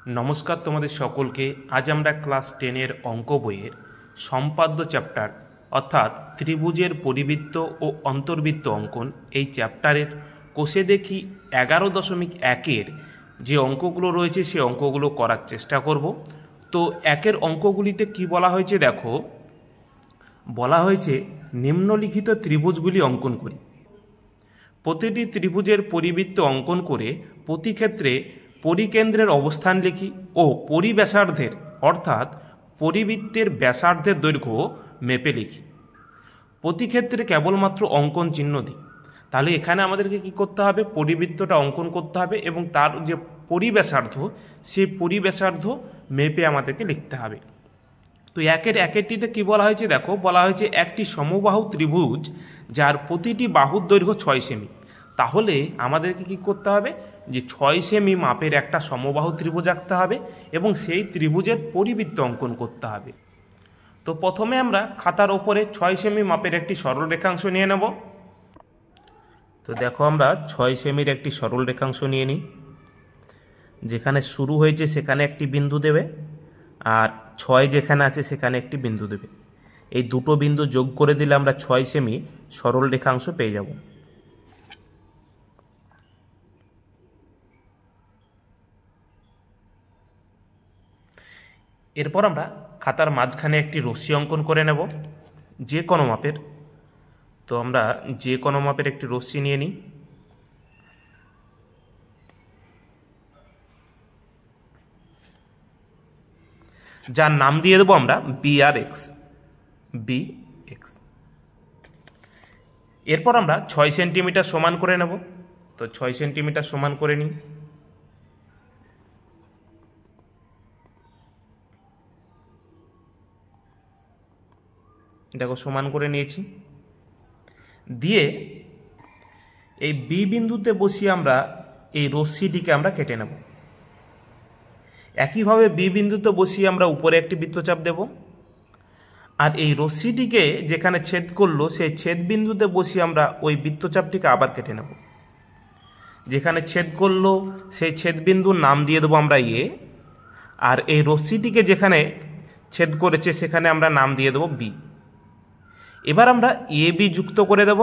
নমস্কার তোমাদের সকলকে। আজ আমরা ক্লাস 10-এর অঙ্ক বইয়ের সম্পাদ্য চ্যাপ্টার অর্থাৎ ত্রিভুজের পরিবৃত্ত ও অন্তর্বৃত্ত অঙ্কন এই চ্যাপ্টারের কোষে দেখি 11.1-এর যে অঙ্কগুলো রয়েছে সেই অঙ্কগুলো করার চেষ্টা করব। তো একের অঙ্কগুলিতে কি বলা হয়েছে দেখো, বলা হয়েছে নিম্নলিখিত ত্রিভুজগুলি অঙ্কন করি। প্রতিটি ত্রিভুজের পরিবৃত্ত অঙ্কন করে প্রতি ক্ষেত্রে পরিকেন্দ্রের অবস্থান লিখি ও পরিব্যাসার্ধের অর্থাৎ পরিবৃত্তের ব্যাসার্ধের দৈর্ঘ্য মেপে লিখি। প্রতি ক্ষেত্রে কেবলমাত্র অঙ্কন চিহ্ন দিই। তাহলে এখানে আমাদেরকে কি করতে হবে, পরিবৃত্তটা অঙ্কন করতে হবে এবং তার যে পরিব্যাসার্ধ সেই পরিব্যাসার্ধ মেপে আমাদেরকে লিখতে হবে। তো একেরটিতে কি বলা হয়েছে দেখো, বলা হয়েছে একটি সমবাহু ত্রিভুজ যার প্রতিটি বাহুর দৈর্ঘ্য 6 সেমি। তাহলে আমাদেরকে কি করতে হবে, যে 6 সেমি মাপের একটা সমবাহু ত্রিভুজ আঁকতে হবে এবং সেই ত্রিভুজের পরিবৃত্ত অঙ্কন করতে হবে। তো প্রথমে আমরা খাতার ওপরে 6 সেমি মাপের একটি সরল রেখাংশ নিয়ে নেব। তো দেখো আমরা 6 সেমির একটি সরল রেখাংশ নিয়ে নিই। যেখানে শুরু হয়েছে সেখানে একটি বিন্দু দেবে আর 6 যেখানে আছে সেখানে একটি বিন্দু দেবে। এই দুটো বিন্দু যোগ করে দিলে আমরা 6 সেমি সরল রেখাংশ পেয়ে যাব। এরপর আমরা খাতার মাঝখানে একটি রশ্মি অঙ্কন করে নেব যে কোনো মাপের। তো আমরা যে কোনো মাপের একটি রশ্মি নিয়ে নিই। যার নাম দিয়ে দেবো আমরা BRX। এরপর আমরা 6 সেন্টিমিটার সমান করে নেব। তো 6 সেন্টিমিটার সমান করে নিই। দেখো সমান করে নিয়েছি। দিয়ে এই বি বিন্দুতে বসিয়ে আমরা এই রশ্মিটিকে আমরা কেটে নেব। একইভাবে বি বিন্দুতে বসিয়ে আমরা উপরে একটি বৃত্তচাপ দেব আর এই রশ্মিটিকে যেখানে ছেদ করলো সেই ছেদ বিন্দুতে বসিয়ে আমরা ওই বৃত্তচাপটিকে আবার কেটে নেব। যেখানে ছেদ করলো সেই ছেদ বিন্দুর নাম দিয়ে দেবো আমরা এ, আর এই রশ্মিটিকে যেখানে ছেদ করেছে সেখানে আমরা নাম দিয়ে দেবো বি। এবার আমরা এ বি যুক্ত করে দেব।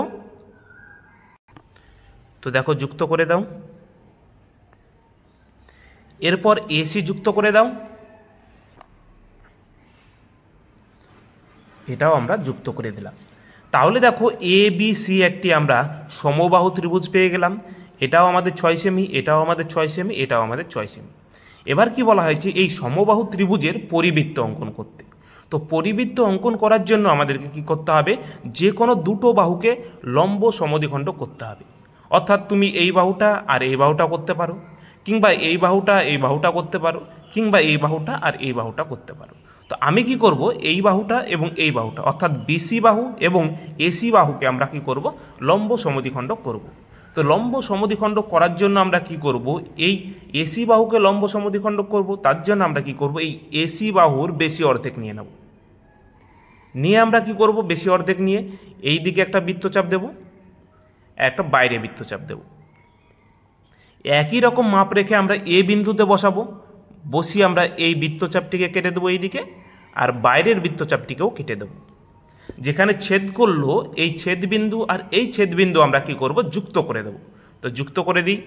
তো দেখো যুক্ত করে দাও। এরপর এসি যুক্ত করে দাও। এটাও আমরা যুক্ত করে দিলাম। তাহলে দেখো এ বি সি একটি আমরা সমবাহু ত্রিভুজ পেয়ে গেলাম। এটাও আমাদের 6 সেমি, এটাও আমাদের 6 সেমি, এটাও আমাদের 6 সেমি। এবার কি বলা হয়েছে, এই সমবাহু ত্রিভুজের পরিবৃত্ত অঙ্কন করতে। তো পরিবৃত্ত অঙ্কন করার জন্য আমাদেরকে কি করতে হবে, যে কোনো দুটো বাহুকে লম্ব সমদ্বিখণ্ড করতে হবে। অর্থাৎ তুমি এই বাহুটা আর এই বাহুটা করতে পারো, কিংবা এই বাহুটা করতে পারো, কিংবা এই বাহুটা আর এই বাহুটা করতে পারো। তো আমি কি করব, এই বাহুটা এবং এই বাহুটা অর্থাৎ বিসি বাহু এবং এসি বাহুকে আমরা কি করব, লম্ব সমদ্বিখণ্ড করব। তো লম্ব সমদ্বিখণ্ড করার জন্য আমরা কি করব, এই এসি বাহুকে লম্ব সমদ্বিখণ্ড করব। তার জন্য আমরা কি করব, এই এসি বাহুর বেশি অর্ধেক নিয়ে নেব। নিয়ে আমরা কি করব, বেশি অর্ধেক নিয়ে এই দিকে একটা বৃত্তচাপ দেব, একটা বাইরে বৃত্তচাপ দেব। একই রকম মাপ রেখে আমরা এ বিন্দুতে বসাবো। বসিয়ে আমরা এই বৃত্তচাপটিকে কেটে দেবো এই দিকে, আর বাইরের বৃত্তচাপটিকেও কেটে দেব। যেখানে ছেদ করলো এই ছেদ বিন্দু আর এই ছেদ বিন্দু আমরা কি করব, যুক্ত করে দেব। তো যুক্ত করে দিই।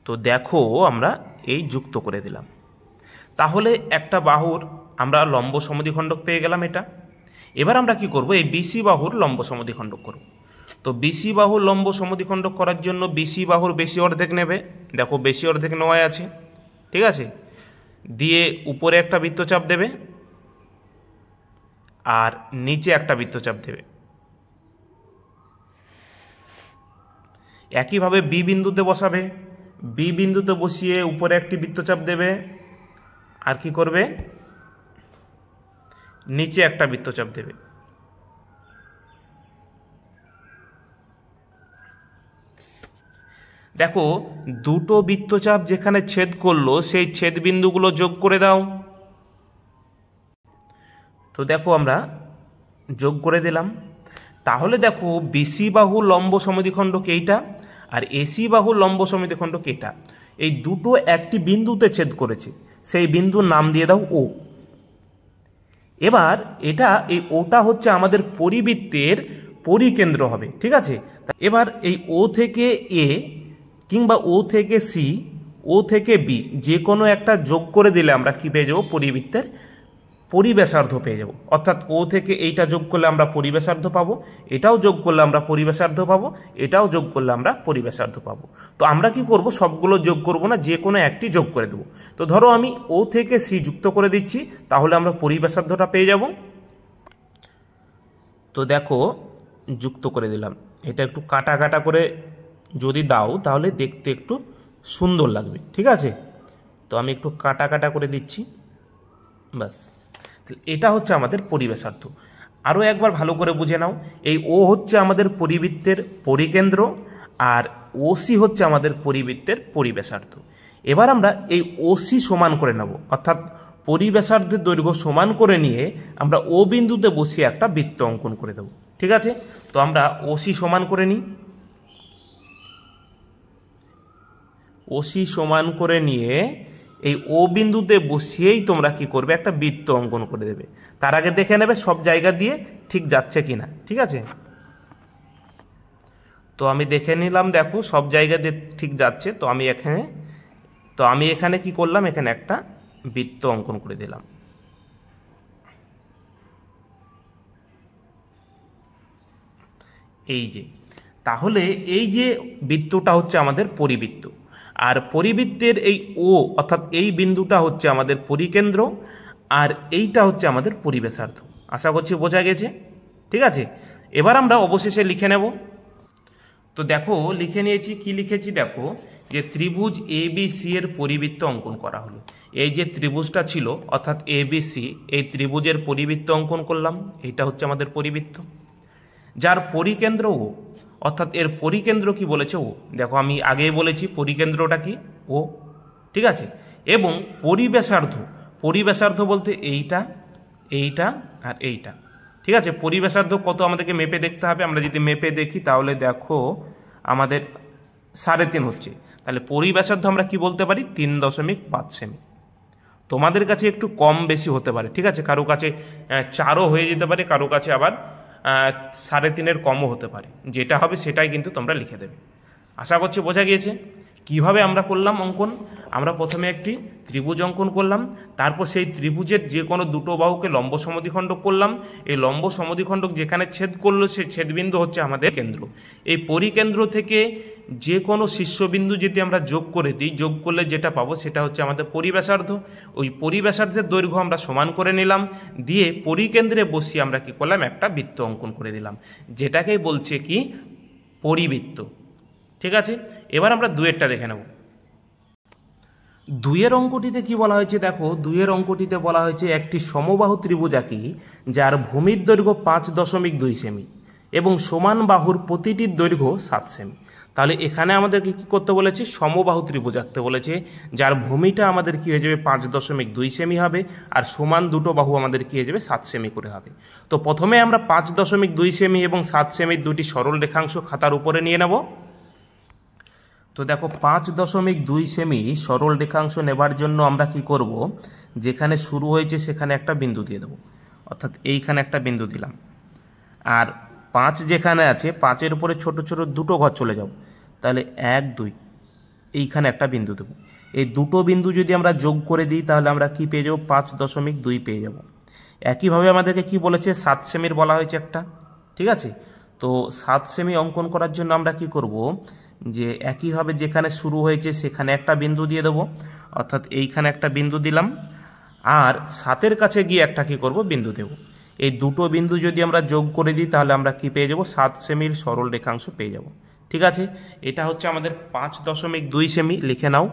তো দেখো আমরা এই যুক্ত করে দিলাম। তাহলে একটা বাহুর আমরা লম্ব সমদ্বিখণ্ডক পেয়ে গেলাম এটা। এবার আমরা কি করব, এই বিসি বাহুর লম্ব সমদ্বিখণ্ডক করব। তো বিসি বাহুর লম্ব সমদ্বিখণ্ডক করার জন্য বিসি বাহুর বেশি অর্ধেক নেবে। দেখো বেশি অর্ধেক নেওয়াই আছে, ঠিক আছে। দিয়ে উপরে একটা বৃত্তচাপ দেবে আর নিচে একটা বৃত্তচাপ দেবে। একইভাবে বি বিন্দুতে বসাবে। বি বিন্দুতে বসিয়ে উপরে একটি বৃত্তচাপ দেবে আর কি করবে, নিচে একটা বৃত্তচাপ দেবে। দেখো দুটো বৃত্তচাপ যেখানে ছেদ করলো সেই ছেদ বিন্দুগুলো যোগ করে দাও। তো দেখো আমরা যোগ করে দিলাম। তাহলে দেখো বিসি বাহু লম্ব সমদ্বিখণ্ডক এইটা আর এসি বাহুর লম্ব সমদ্বিখণ্ডক এটা, এই দুটো একটি বিন্দুতে ছেদ করেছে, সেই বিন্দুর নাম দিয়ে দাও ও। এবার এটা এই ওটা হচ্ছে আমাদের পরিবৃত্তের পরিকেন্দ্র হবে, ঠিক আছে। এবার এই ও থেকে এ কিংবা ও থেকে সি, ও থেকে বি যে কোনো একটা যোগ করে দিলে আমরা কি পেয়ে যাবো, পরিবৃত্তের পরিব্যাসার্ধ পেয়ে যাব। অর্থাৎ ও থেকে এইটা যোগ করলে আমরা পরিব্যাসার্ধ পাবো, এটাও যোগ করলে আমরা পরিব্যাসার্ধ পাবো, এটাও যোগ করলে আমরা পরিব্যাসার্ধ পাবো। তো আমরা কি করব, সবগুলো যোগ করব না, যে কোনো একটি যোগ করে দেবো। তো ধরো আমি ও থেকে সি যুক্ত করে দিচ্ছি, তাহলে আমরা পরিব্যাসার্ধটা পেয়ে যাব। তো দেখো যুক্ত করে দিলাম, এটা একটু কাটা কাটা করে যদি দাও তাহলে দেখতে একটু সুন্দর লাগবে, ঠিক আছে। তো আমি একটু কাটা কাটা করে দিচ্ছি, ব্যাস। এটা হচ্ছে আমাদের পরিব্যাসার্ধ। আরও একবার ভালো করে বুঝে নাও, এই ও হচ্ছে আমাদের পরিবৃত্তের পরিকেন্দ্র, আর ওসি হচ্ছে আমাদের পরিবৃত্তের পরিব্যাসার্ধ। এবার আমরা এই ওসি সমান করে নেব, অর্থাৎ পরিব্যাসার্ধের দৈর্ঘ্য সমান করে নিয়ে আমরা ও বিন্দুতে বসিয়ে একটা বৃত্ত অঙ্কন করে দেব, ঠিক আছে। তো আমরা ওসি সমান করে নিই, ওসি সমান করে নিয়ে এই ও বিন্দুতে বসিয়েই তোমরা কি করবে, একটা বৃত্ত অঙ্কন করে দেবে। তার আগে দেখে নেবে সব জায়গা দিয়ে ঠিক যাচ্ছে কিনা, ঠিক আছে। তো আমি দেখে নিলাম, দেখো সব জায়গা দিয়ে ঠিক যাচ্ছে। তো আমি এখানে কি করলাম, এখানে একটা বৃত্ত অঙ্কন করে দিলাম। এই যে, তাহলে এই যে বৃত্তটা হচ্ছে আমাদের পরিবৃত্ত, আর পরিবৃত্তের এই ও অর্থাৎ এই বিন্দুটা হচ্ছে আমাদের পরিকেন্দ্র, আর এইটা হচ্ছে আমাদের পরিব্যাসার্ধ। আশা করছি বোঝা গেছে, ঠিক আছে। এবার আমরা অবশেষে লিখে নেব। তো দেখো লিখে নিয়েছি, কি লিখেছি দেখো, যে ত্রিভুজ এ বি সি এর পরিবৃত্ত অঙ্কন করা হলো। এই যে ত্রিভুজটা ছিল অর্থাৎ এ বি সি, এই ত্রিভুজের পরিবৃত্ত অঙ্কন করলাম, এইটা হচ্ছে আমাদের পরিবৃত্ত, যার পরিকেন্দ্র ও, অর্থাৎ এর পরিকেন্দ্র কি বলেছে ও। দেখো আমি আগেই বলেছি পরিকেন্দ্রটা কি ও, ঠিক আছে। এবং পরিব্যাসার্ধ, পরিব্যাসার্ধ বলতে এইটা, এইটা আর এইটা, ঠিক আছে। পরিব্যাসার্ধ কত আমাদেরকে মেপে দেখতে হবে, আমরা যদি মেপে দেখি তাহলে দেখো আমাদের 3.5 হচ্ছে, তাহলে পরিব্যাসার্ধ আমরা কি বলতে পারি, 3.5 সেমি। তোমাদের কাছে একটু কম বেশি হতে পারে, ঠিক আছে, কারো কাছে 4ও হয়ে যেতে পারে, কারো কাছে আবার 3.5-এর কমও হতে পারে। যেটা হবে সেটাই কিন্তু তোমরা লিখে দেবে। আশা করছি বোঝা গিয়েছে। কিভাবে আমরা করলাম অঙ্কন, আমরা প্রথমে একটি ত্রিভুজ অঙ্কন করলাম, তারপর সেই ত্রিভুজের যে কোনো দুটো বাহুকে লম্ব সমদ্বিখণ্ডক করলাম। এই লম্ব সমদ্বিখণ্ডক যেখানে ছেদ করলো সেই ছেদবিন্দু হচ্ছে আমাদের কেন্দ্র। এই পরিকেন্দ্র থেকে যে কোনো শীর্ষবিন্দু যদি আমরা যোগ করে দিই, যোগ করলে যেটা পাবো সেটা হচ্ছে আমাদের পরিব্যাসার্ধ। ওই পরিব্যাসার্ধের দৈর্ঘ্য আমরা সমান করে নিলাম, দিয়ে পরিকেন্দ্রে বসিয়ে আমরা কি করলাম, একটা বৃত্ত অঙ্কন করে দিলাম, যেটাকেই বলছে কি পরিবৃত্ত, ঠিক আছে। এবার আমরা দুয়েরটা দেখে নেব। দুইয়ের অঙ্কটিতে কি বলা হয়েছে দেখো, দুইয়ের অঙ্কটিতে বলা হয়েছে একটি সমবাহু ত্রিভুজ আঁকি যার ভূমির দৈর্ঘ্য 5.2 সেমি এবং সমান বাহুর প্রতিটির দৈর্ঘ্য 7 সেমি। তাহলে এখানে আমাদেরকে কি করতে বলেছে, সমবাহু ত্রিভুজ আঁকতে বলেছে, যার ভূমিটা আমাদের কি হয়ে যাবে 5.2 সেমি হবে, আর সমান দুটো বাহু আমাদের কি হয়ে যাবে 7 সেমি করে হবে। তো প্রথমে আমরা 5.2 সেমি এবং 7 সেমির দুটি সরল রেখাংশ খাতার উপরে নিয়ে নেব। তো দেখো 5.2 সেমি সরল রেখাংশ নেবার জন্য আমরা কি করব, যেখানে শুরু হয়েছে সেখানে একটা বিন্দু দিয়ে দেবো, অর্থাৎ এইখানে একটা বিন্দু দিলাম। আর 5 যেখানে আছে 5-এর উপরে ছোট ছোট দুটো ঘর চলে যাও, তাহলে 1 2 এইখানে একটা বিন্দু দেবো। এই দুটো বিন্দু যদি আমরা যোগ করে দিই তাহলে আমরা কি পেয়ে যাবো, 5.2 পেয়ে যাব। একইভাবে আমাদেরকে কি বলেছে, 7 সেমির বলা হয়েছে একটা, ঠিক আছে। তো 7 সেমি অঙ্কন করার জন্য আমরা কি করব, যে একইভাবে যেখানে শুরু হয়েছে সেখানে একটা বিন্দু দিয়ে দেবো, অর্থাৎ এইখানে একটা বিন্দু দিলাম, আর 7-এর কাছে গিয়ে একটা কি করব, বিন্দু দেব। এই দুটো বিন্দু যদি আমরা যোগ করে দিই তাহলে আমরা কি পেয়ে যাব, 7 সেমির সরল রেখাংশ পেয়ে যাব, ঠিক আছে। এটা হচ্ছে আমাদের 5.2 সেমি, লিখে নাও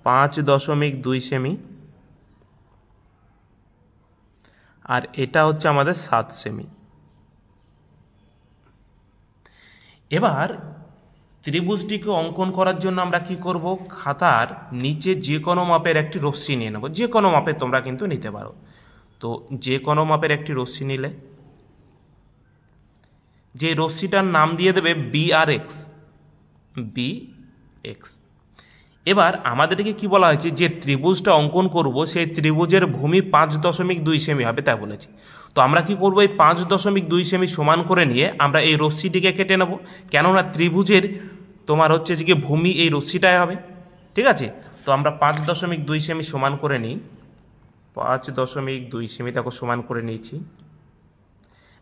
5.2 সেমি, আর এটা হচ্ছে আমাদের 7 সেমি। এবার ত্রিভুজটিকে অঙ্কন করার জন্য আমরা কি করব, খাতার নিচে যে কোনো মাপের একটি রশ্মি নিয়ে নেব, যে কোনো মাপের তোমরা কিন্তু নিতে পারো। তো যে কোনো মাপের একটি রশ্মি নিলে, যে রশ্মিটার নাম দিয়ে দেবে BRX, বি এক্স। এবার আমাদেরকে কি বলা হয়েছে, যে ত্রিভুজটা অঙ্কন করব সেই ত্রিভুজের ভূমি 5.2 সেমি হবে তাই বলেছি। তো আমরা কি করব, এই 5.2 সেমি সমান করে নিয়ে আমরা এই রশ্মিটিকে কেটে নেব, কেননা ত্রিভুজের তোমার হচ্ছে যে ভূমি এই রশ্মিটাই হবে। ঠিক আছে, তো আমরা 5.2 সেমি সমান করে নিই। 5.2 সেমি তাকে সমান করে নিয়েছি,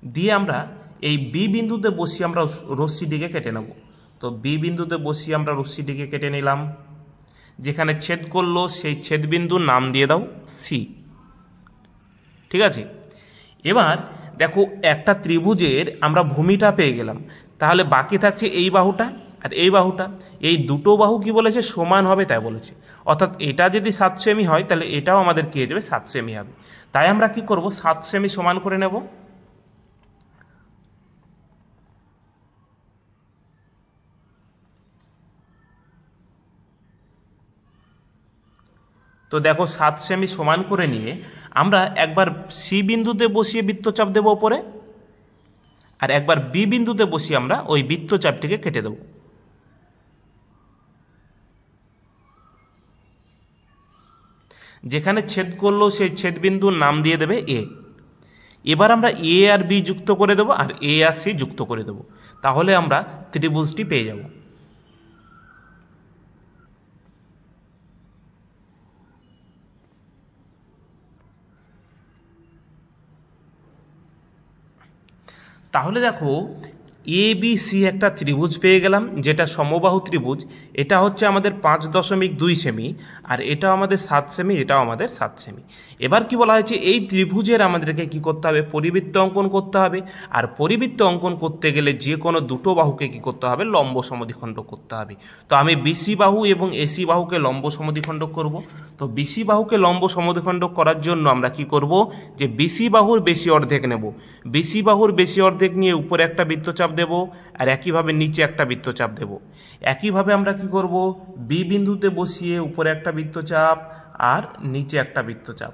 দিয়ে আমরা এই বি বিন্দুতে বসিয়ে আমরা রশ্মিটিকে কেটে নেব। তো বি বিন্দুতে বসিয়ে আমরা রশ্মিটিকে কেটে নিলাম। যেখানে ছেদ করলো সেই ছেদ বিন্দুর নাম দিয়ে দাও সি। ঠিক আছে, এবার দেখো একটা ত্রিভুজের আমরা ভূমিটা পেয়ে গেলাম, তাহলে বাকি থাকছে এই বাহুটা আর এই বাহুটা। এই দুটো বাহু কি বলেছে, সমান হবে তাই বলেছে। অর্থাৎ এটা যদি 7 সেমি হয় তাহলে এটাও আমাদের কি হয়ে যাবে, 7 সেমি হবে। তাই আমরা কি করব, 7 সেমি সমান করে নেব। তো দেখো 7 সেমি সমান করে নিয়ে আমরা একবার সি বিন্দুতে বসিয়ে বৃত্তচাপ দেব ওপরে, আর একবার বি বিন্দুতে বসিয়ে আমরা ওই বৃত্তচাপটিকে কেটে দেব। যেখানে ছেদ করলো সেই ছেদ বিন্দুর নাম দিয়ে দেবে এ। এবার আমরা এ আর বি যুক্ত করে দেব আর এ আর সি যুক্ত করে দেব, তাহলে আমরা ত্রিভুজটি পেয়ে যাব। তাহলে দেখো এ বি সি একটা ত্রিভুজ পেয়ে গেলাম, যেটা সমবাহু ত্রিভুজ। এটা হচ্ছে আমাদের 5.2 সেমি, আর এটাও আমাদের 7 সেমি, এটাও আমাদের 7 সেমি। এবার কি বলা হয়েছে, এই ত্রিভুজের আমাদেরকে কি করতে হবে, পরিবৃত্ত অঙ্কন করতে হবে। আর পরিবৃত্ত অঙ্কন করতে গেলে যে কোনো দুটো বাহুকে কি করতে হবে, লম্ব সমদ্বিখণ্ডক করতে হবে। তো আমি বিসি বাহু এবং এসি বাহুকে লম্ব সমদ্বিখণ্ডক করব। তো বিসি বাহুকে লম্ব সমদ্বিখণ্ডক করার জন্য আমরা কি করব, যে বিসি বাহুর বেশি অর্ধেক নেব। বিসি বাহুর বেশি অর্ধেক নিয়ে উপরে একটা বৃত্তচাপ দেব, আর একইভাবে নিচে একটা বৃত্তচাপ দেব। একইভাবে আমরা কি করব, বি বিন্দুতে বসিয়ে উপরে একটা বৃত্তচাপ আর নিচে একটা বৃত্তচাপ।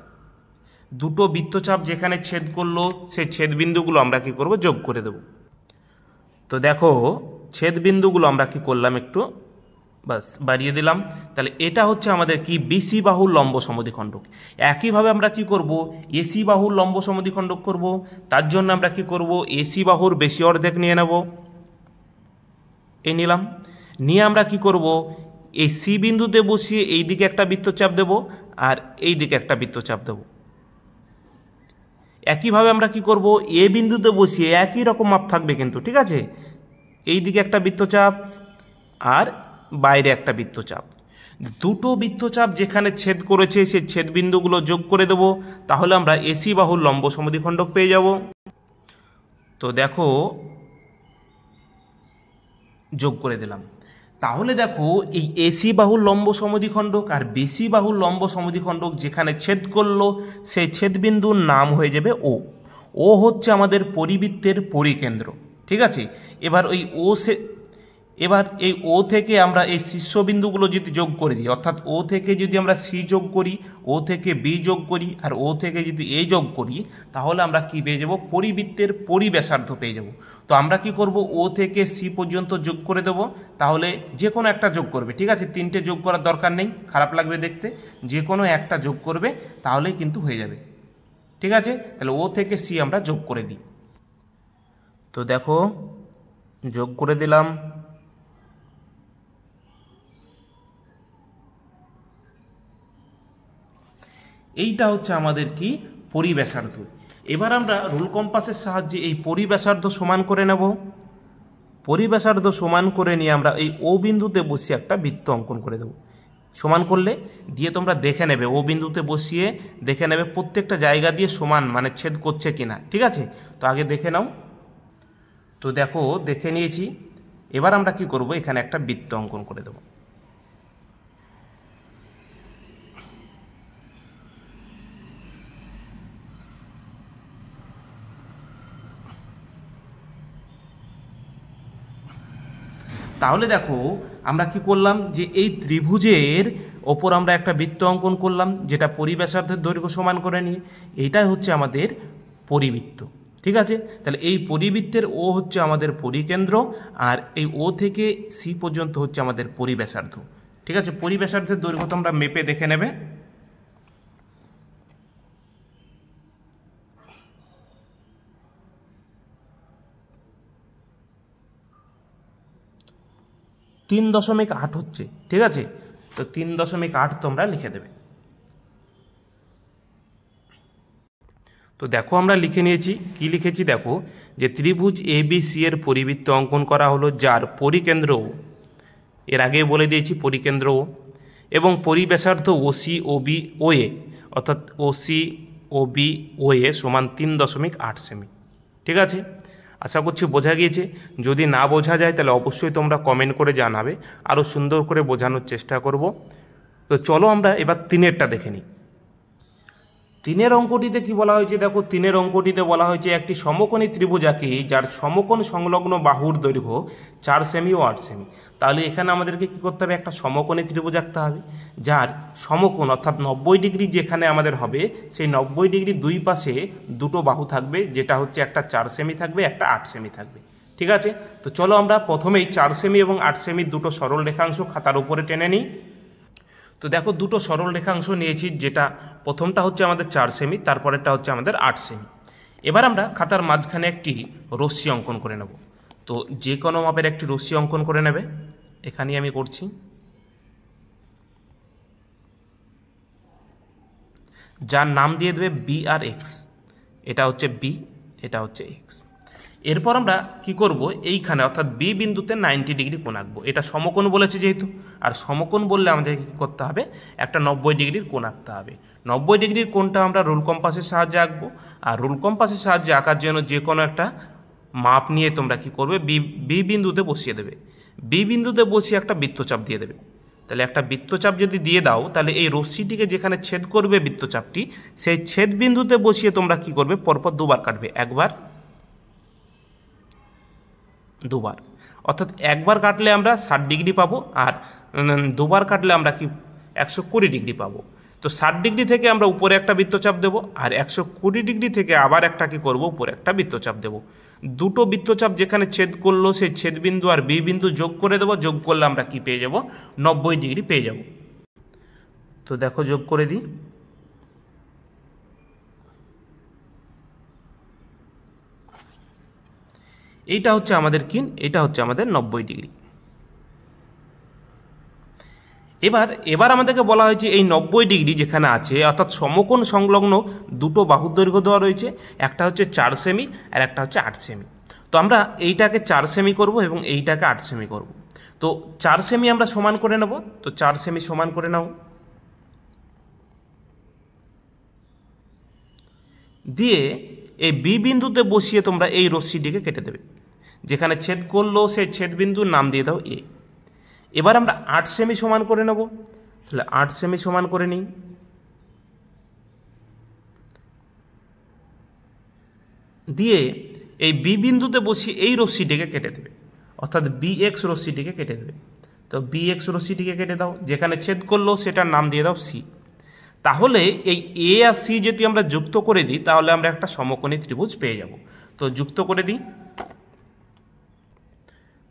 দুটো বৃত্তচাপ যেখানে ছেদ করলো সেই ছেদ বিন্দুগুলো আমরা কি করব, যোগ করে দেব। তো দেখো ছেদ বিন্দুগুলো আমরা কি করলাম, একটু বাস বাড়িয়ে দিলাম। তাহলে এটা হচ্ছে আমাদের কি, বিসি বাহুর লম্ব সমদ্বিখণ্ডক। একইভাবে আমরা কি করব, এসি বাহুর লম্ব সমদ্বিখণ্ডক করব। তার জন্য আমরা কি করব, এসি বাহুর বেশি অর্ধেক নিয়ে নেব, এই নিলাম। নিয়ে আমরা কি করব, এই সি বিন্দুতে বসিয়ে এই দিকে একটা বৃত্তচাপ দেব আর এই দিকে একটা বৃত্তচাপ দেব। একইভাবে আমরা কি করব, এ বিন্দুতে বসিয়ে একই রকম মাপ থাকবে কিন্তু, ঠিক আছে, এই দিকে একটা বৃত্তচাপ আর বাইরে একটা বৃত্তচাপ। দুটো বৃত্তচাপ যেখানে ছেদ করেছে সেই ছেদ বিন্দুগুলো যোগ করে দেব, তাহলে আমরা এসি বাহুর লম্ব সমদ্বিখণ্ডক পেয়ে যাব। তো দেখো যোগ করে দিলাম। তাহলে দেখো এই এসি বাহুর লম্ব সমদ্বিখণ্ডক আর বিসি বাহুর লম্ব সমদ্বিখণ্ডক যেখানে ছেদ করলো সেই ছেদবিন্দুর নাম হয়ে যাবে ও। ও হচ্ছে আমাদের পরিবৃত্তের পরিকেন্দ্র। ঠিক আছে, এবার ওই ও এবার এই ও থেকে আমরা এই শীর্ষবিন্দুগুলো যদি যোগ করে দিই, অর্থাৎ ও থেকে যদি আমরা সি যোগ করি, ও থেকে বি যোগ করি, আর ও থেকে যদি এ যোগ করি, তাহলে আমরা কি পেয়ে যাব, পরিবৃত্তের পরিব্যাসার্ধ পেয়ে যাব। তো আমরা কি করব, ও থেকে সি পর্যন্ত যোগ করে দেব। তাহলে যে কোনো একটা যোগ করবে, ঠিক আছে, তিনটে যোগ করার দরকার নেই, খারাপ লাগবে দেখতে। যে কোনো একটা যোগ করবে তাহলেই কিন্তু হয়ে যাবে। ঠিক আছে, তাহলে ও থেকে সি আমরা যোগ করে দিই। তো দেখো যোগ করে দিলাম। এইটা হচ্ছে আমাদের কি, পরিব্যাসার্ধ। এবার আমরা রুল কম্পাসের সাহায্যে এই পরিব্যাসার্ধ সমান করে নেব। পরিব্যাসার্ধ সমান করে নিয়ে আমরা এই ও বিন্দুতে বসিয়ে একটা বৃত্ত অঙ্কন করে দেব। সমান করলে দিয়ে তোমরা দেখে নেবে, ও বিন্দুতে বসিয়ে দেখে নেবে প্রত্যেকটা জায়গা দিয়ে সমান মানে ছেদ করছে কিনা। ঠিক আছে, তো আগে দেখে নাও। তো দেখো দেখে নিয়েছি। এবার আমরা কি করব, এখানে একটা বৃত্ত অঙ্কন করে দেব। তাহলে দেখো আমরা কি করলাম, যে এই ত্রিভুজের ওপর আমরা একটা বৃত্ত অঙ্কন করলাম, যেটা পরিব্যাসার্ধের দৈর্ঘ্য সমান করে নিয়ে, এইটাই হচ্ছে আমাদের পরিবৃত্ত। ঠিক আছে, তাহলে এই পরিবৃত্তের ও হচ্ছে আমাদের পরিকেন্দ্র, আর এই ও থেকে সি পর্যন্ত হচ্ছে আমাদের পরিব্যাসার্ধ। ঠিক আছে, পরিব্যাসার্ধের দৈর্ঘ্য তোমরা মেপে দেখে নেবে। তিন 3.8 হচ্ছে। ঠিক আছে, তো 3.8 তোমরা লিখে দেবে। তো দেখো আমরা লিখে নিয়েছি, কি লিখেছি দেখো, যে ত্রিভুজ ABC এর পরিবৃত্ত অঙ্কন করা হলো, যার পরিকেন্দ্র ও, এর আগে বলে দিয়েছি পরিকেন্দ্র ও, এবং পরিব্যাসার্ধ OCOBOA অর্থাৎ OCOBOA সমান 3.8 সেমি। ঠিক আছে, আশা করছি বোঝা গিয়েছে। যদি না বোঝা যায় তাহলে অবশ্যই তোমরা কমেন্ট করে জানাবে, আরও সুন্দর করে বোঝানোর চেষ্টা করব। তো চলো আমরা এবার 3-এরটা দেখে নিই। 3-এর অঙ্কটিতে কি বলা হয়েছে দেখো, 3-এর অঙ্কটিতে বলা হয়েছে একটি সমকোণী ত্রিভুজ আঁকি যার সমকোণ সংলগ্ন বাহুর দৈর্ঘ্য 4 সেমি ও 8 সেমি। তাহলে এখানে আমাদেরকে কি করতে হবে, একটা সমকোণী ত্রিভুজ আঁকতে হবে যার সমকোণ অর্থাৎ 90 ডিগ্রি যেখানে আমাদের হবে, সেই 90 ডিগ্রি দুই পাশে দুটো বাহু থাকবে, যেটা হচ্ছে একটা 4 সেমি থাকবে, একটা 8 সেমি থাকবে। ঠিক আছে, তো চলো আমরা প্রথমেই 4 সেমি এবং 8 সেমির দুটো সরল রেখাংশ খাতার উপরে টেনে নিই। তো দেখো দুটো সরল রেখাংশ নিয়েছি, যেটা প্রথমটা হচ্ছে আমাদের 4 সেমি, তারপরেরটা হচ্ছে আমাদের 8 সেমি। এবার আমরা খাতার মাঝখানে একটি রশ্মি অঙ্কন করে নেব। তো যে কোনো মাপের একটি রশ্মি অঙ্কন করে নেবে, এখানেই আমি করছি। যার নাম দিয়ে দেবে বি আর এক্স, এটা হচ্ছে বি, এটা হচ্ছে এক্স। এরপর আমরা কি করব, এইখানে অর্থাৎ বি বিন্দুতে 90 ডিগ্রি কোণ আঁকবো। এটা সমকোণ বলেছে যেহেতু, আর সমকোণ বললে আমাদের কি করতে হবে, একটা 90 ডিগ্রির কোণ আঁকতে হবে। 90 ডিগ্রির কোণটা আমরা রুল কম্পাসের সাহায্যে আঁকবো, আর রুল কম্পাসের সাহায্যে আঁকার জন্য যে কোনো একটা মাপ নিয়ে তোমরা কি করবে, বি বিন্দুতে বসিয়ে দেবে। বি বিন্দুতে বসিয়ে একটা বৃত্তচাপ দিয়ে দেবে। তাহলে একটা বৃত্তচাপ যদি দিয়ে দাও, তাহলে এই রশ্মিটিকে যেখানে ছেদ করবে বৃত্তচাপটি, সেই ছেদ বিন্দুতে বসিয়ে তোমরা কি করবে, পরপর দুবার কাটবে, একবার দুবার। অর্থাৎ একবার কাটলে আমরা 60 ডিগ্রি পাবো, আর দুবার কাটলে আমরা কি 120 ডিগ্রি পাবো। তো 60 ডিগ্রি থেকে আমরা উপরে একটা বৃত্তচাপ দেবো, আর 120 ডিগ্রি থেকে আবার একটা কি করবো, উপরে একটা বৃত্তচাপ দেবো। দুটো বৃত্তচাপ যেখানে ছেদ করলো, সেই ছেদ বিন্দু আর বি বিন্দু যোগ করে দেবো। যোগ করলে আমরা কি পেয়ে যাব, 90 ডিগ্রি পেয়ে যাব। তো দেখো যোগ করে দিই। এইটা হচ্ছে আমাদের কি, এটা হচ্ছে আমাদের 90 ডিগ্রি। এবার আমাদেরকে বলা হয়েছে এই 90 ডিগ্রি যেখানে আছে, অর্থাৎ সমকোণ সংলগ্ন দুটো বাহুর দৈর্ঘ্য দেওয়া রয়েছে, একটা হচ্ছে 4 সেমি আর একটা হচ্ছে 8 সেমি। তো আমরা এইটাকে 4 সেমি করব এবং এইটাকে 8 সেমি করব। তো 4 সেমি আমরা সমান করে নেব। তো 4 সেমি সমান করে নাও, দিয়ে এই বি বিন্দুতে বসিয়ে তোমরা এই রশ্মিটিকে কেটে দেবে। যেখানে ছেদ করলো সেই ছেদ বিন্দুর নাম দিয়ে দাও এ। এবার আমরা 8 সেমি সমান করে নেব। তাহলে 8 সেমি সমান করে নিই, দিয়ে এই বি বিন্দুতে বসিয়ে এই রশ্মিটিকে কেটে দেবে, অর্থাৎ বি এক্স রশ্মিটিকে কেটে দেবে। তো বি এক্স রশ্মিটিকে কেটে দাও, যেখানে ছেদ করলো সেটার নাম দিয়ে দাও সি। তাহলে এই এ আর সি যদি আমরা যুক্ত করে দিই, তাহলে আমরা একটা সমকোণী ত্রিভুজ পেয়ে যাব। তো যুক্ত করে দিই।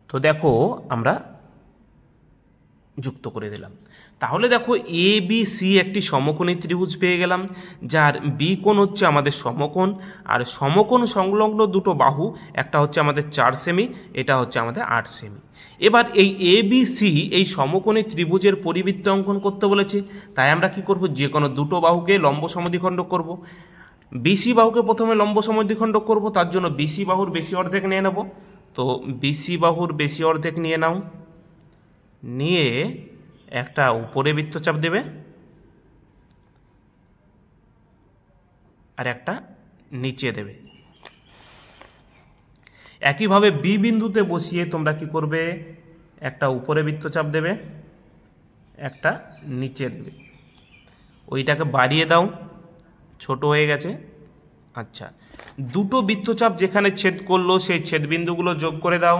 তো দেখো আমরা যুক্ত করে দিলাম। তাহলে দেখো এ বি সি একটি সমকোণী ত্রিভুজ পেয়ে গেলাম, যার বি কোণ হচ্ছে আমাদের সমকোণ, আর সমকোণ সংলগ্ন দুটো বাহু, একটা হচ্ছে আমাদের 4 সেমি, এটা হচ্ছে আমাদের 8 সেমি। এবার এই এ বি সি এই সমকোণী ত্রিভুজের পরিবৃত্ত অঙ্কন করতে বলেছে, তাই আমরা কি করব, যে কোনো দুটো বাহুকে লম্ব সমদ্বিখণ্ডক করব। বিসি বাহুকে প্রথমে লম্ব সমদ্বিখণ্ডক করব, তার জন্য বিসি বাহুর বেশি অর্ধেক নিয়ে নেব। তো বিসি বাহুর বেশি অর্ধেক নিয়ে নাও, নিয়ে একটা উপরে বৃত্তচাপ দেবে আর একটা নিচে দেবে। একইভাবে বি বিন্দুতে বসিয়ে তোমরা কি করবে, একটা উপরে বৃত্তচাপ দেবে, একটা নিচে দেবে। ওইটাকে বাড়িয়ে দাও, ছোট হয়ে গেছে। আচ্ছা, দুটো বৃত্তচাপ যেখানে ছেদ করলো সেই ছেদ বিন্দুগুলো যোগ করে দাও।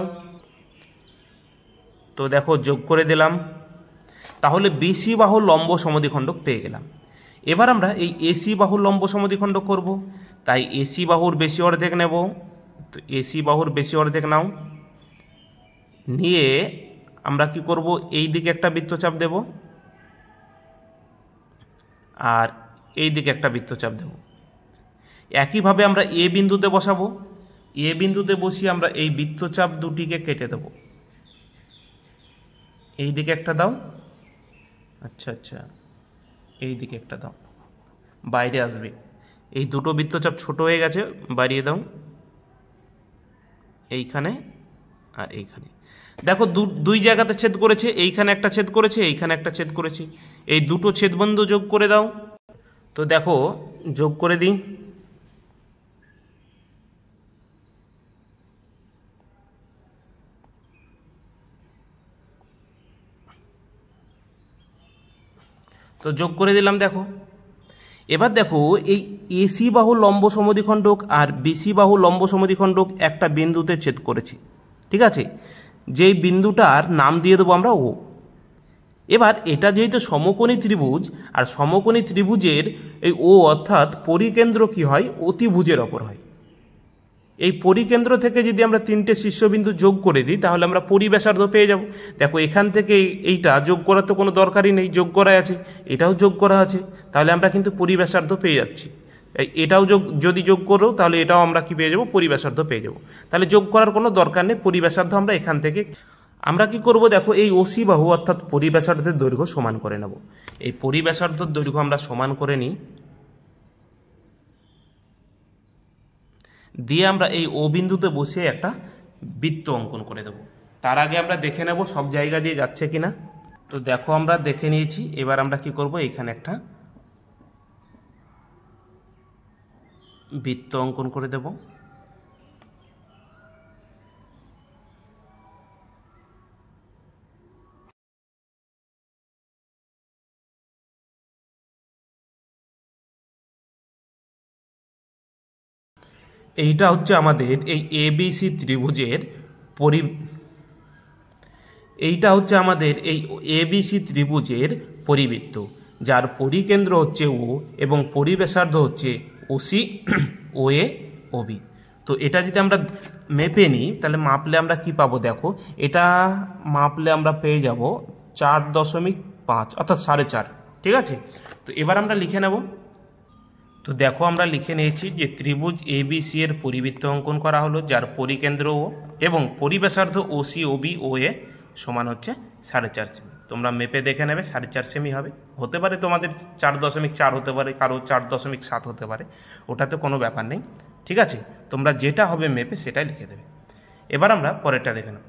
তো দেখো যোগ করে দিলাম। তাহলে বিসি বাহু লম্ব সমদ্বিখণ্ডক পেয়ে গেলাম। এবার আমরা এই এসি বাহুর লম্ব সমদ্বিখণ্ডক করব, তাই এসি বাহুর বেশি অর্ধেক নেব। তো এসি বাহুর বেশি অর্ধেক নাও, নিয়ে আমরা কি করব, এই দিকে একটা বৃত্তচাপ দেব আর এই দিকে একটা বৃত্তচাপ দেব। একইভাবে আমরা এ বিন্দুতে বসাবো, এ বিন্দুতে বসিয়ে আমরা এই বৃত্তচাপ দুটিকে কেটে দেব। এই দিকে একটা দাও, আচ্ছা আচ্ছা, এই দিকে একটা দাও, বাইরে আসবে। এই দুটো বৃত্তচাপ ছোট হয়ে গেছে, বাড়িয়ে দাও এইখানে আর এইখানে। দেখো দুই জায়গাতে ছেদ করেছে, এইখানে একটা ছেদ করেছে, এইখানে একটা ছেদ করেছে। এই দুটো ছেদবিন্দু যোগ করে দাও। তো দেখো যোগ করে দিই। তো যোগ করে দিলাম। দেখো এবার দেখো এই এসি বাহু লম্ব সমদ্বিখণ্ডক আর বিসি বাহু লম্ব সমদ্বিখণ্ডক একটা বিন্দুতে ছেদ করেছে, ঠিক আছে? যেই বিন্দুটার নাম দিয়ে দেবো আমরা ও। এবার এটা যেহেতু সমকোণী ত্রিভুজ, আর সমকোণী ত্রিভুজের এই ও অর্থাৎ পরিকেন্দ্র কি হয়, অতিভুজের ওপর হয়। এই পরিকেন্দ্র থেকে যদি আমরা তিনটে শীর্ষবিন্দু যোগ করে দিই তাহলে আমরা পরিব্যাসার্ধ পেয়ে যাব। দেখো এখান থেকে এইটা যোগ করার তো কোনো দরকারই নেই, যোগ করা আছে, এটাও যোগ করা আছে, তাহলে আমরা কিন্তু পরিব্যাসার্ধ পেয়ে যাচ্ছি। এটাও যদি যোগ করো তাহলে এটাও আমরা কি পেয়ে যাব, পরিব্যাসার্ধ পেয়ে যাব। তাহলে যোগ করার কোনো দরকার নেই, পরিব্যাসার্ধ আমরা এখান থেকে আমরা কি করব, দেখো এই ওসি বাহু অর্থাৎ পরিব্যাসার্ধের দৈর্ঘ্য সমান করে নেব। এই পরিব্যাসার্ধের দৈর্ঘ্য আমরা সমান করে নিই, দিয়ে আমরা এই ও বিন্দুতে বসে একটা বৃত্ত অঙ্কন করে দেব। তার আগে আমরা দেখে নেব সব জায়গা দিয়ে যাচ্ছে কিনা। তো দেখো আমরা দেখে নিয়েছি, এবার আমরা কি করব, এখানে একটা বৃত্ত অঙ্কন করে দেব। এইটা হচ্ছে আমাদের এই এবিসি ত্রিভুজের এইটা হচ্ছে আমাদের এই এবিসি ত্রিভুজের পরিবৃত্ত, যার পরিকেন্দ্র হচ্ছে ও এবং পরিব্যাসার্ধ হচ্ছে ওসি, ও এ, ও বি। তো এটা যদি আমরা মেপে নিই তাহলে মাপলে আমরা কি পাবো, দেখো এটা মাপলে আমরা পেয়ে যাব 4.5 অর্থাৎ 4.5, ঠিক আছে? তো এবার আমরা লিখে নেব। তো দেখো আমরা লিখে নিয়েছি যে ত্রিভুজ এবিসি এর পরিবৃত্ত অঙ্কন করা হলো, যার পরিকেন্দ্র ও এবং পরিব্যাসার্ধ ওসি, ও বি, ও এ সমান হচ্ছে 4.5 সেমি। তোমরা মেপে দেখে নেবে 4.5 সেমি হবে, হতে পারে তোমাদের 4.4 হতে পারে, কারো 4.7 হতে পারে, ওটাতে কোনো ব্যাপার নেই, ঠিক আছে? তোমরা যেটা হবে মেপে সেটাই লিখে দেবে। এবার আমরা পরেরটা দেখে নেব।